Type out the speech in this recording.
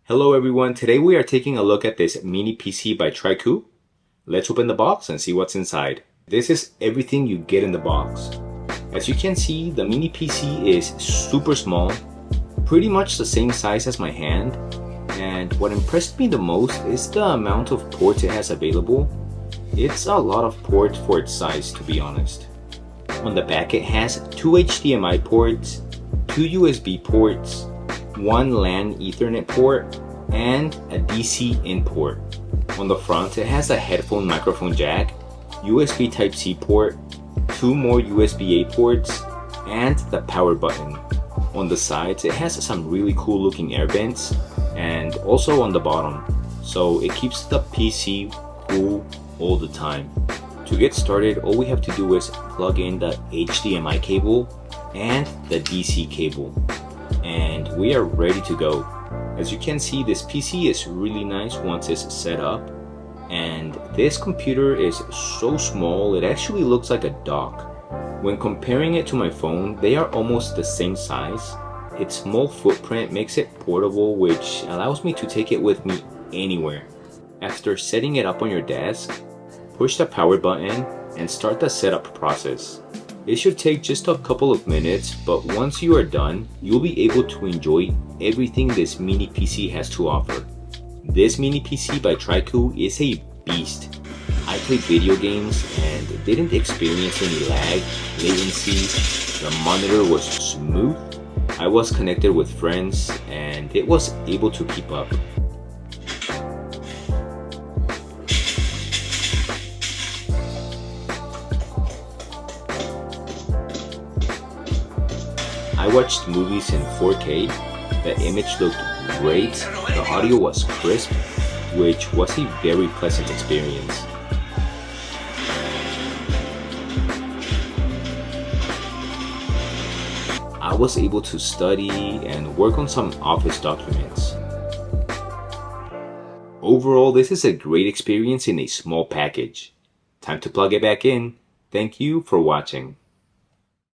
Hello everyone, today we are taking a look at this mini PC by Trycoo. Let's open the box and see what's inside. This is everything you get in the box. As you can see, the mini PC is super small, pretty much the same size as my hand. And what impressed me the most is the amount of ports it has available. It's a lot of ports for its size, to be honest. On the back it has 2 HDMI ports, 2 USB ports, 1 LAN Ethernet port, and a DC in port. On the front it has a headphone microphone jack, USB Type-C port, 2 more USB-A ports, and the power button. On the sides it has some really cool looking air vents, and also on the bottom, so it keeps the PC cool all the time. To get started, all we have to do is plug in the HDMI cable and the DC cable, and we are ready to go. As you can see, this PC is really nice once it's set up, and this computer is so small it actually looks like a dock. When comparing it to my phone, they are almost the same size. Its small footprint makes it portable, which allows me to take it with me anywhere. After setting it up on your desk, push the power button and start the setup process. It should take just a couple of minutes, but once you are done, you'll be able to enjoy everything this mini PC has to offer. This mini PC by Trycoo is a beast. I played video games and didn't experience any lag, latency, the monitor was smooth, I was connected with friends, and it was able to keep up. I watched movies in 4K, the image looked great, the audio was crisp, which was a very pleasant experience. I was able to study and work on some office documents. Overall, this is a great experience in a small package. Time to plug it back in. Thank you for watching.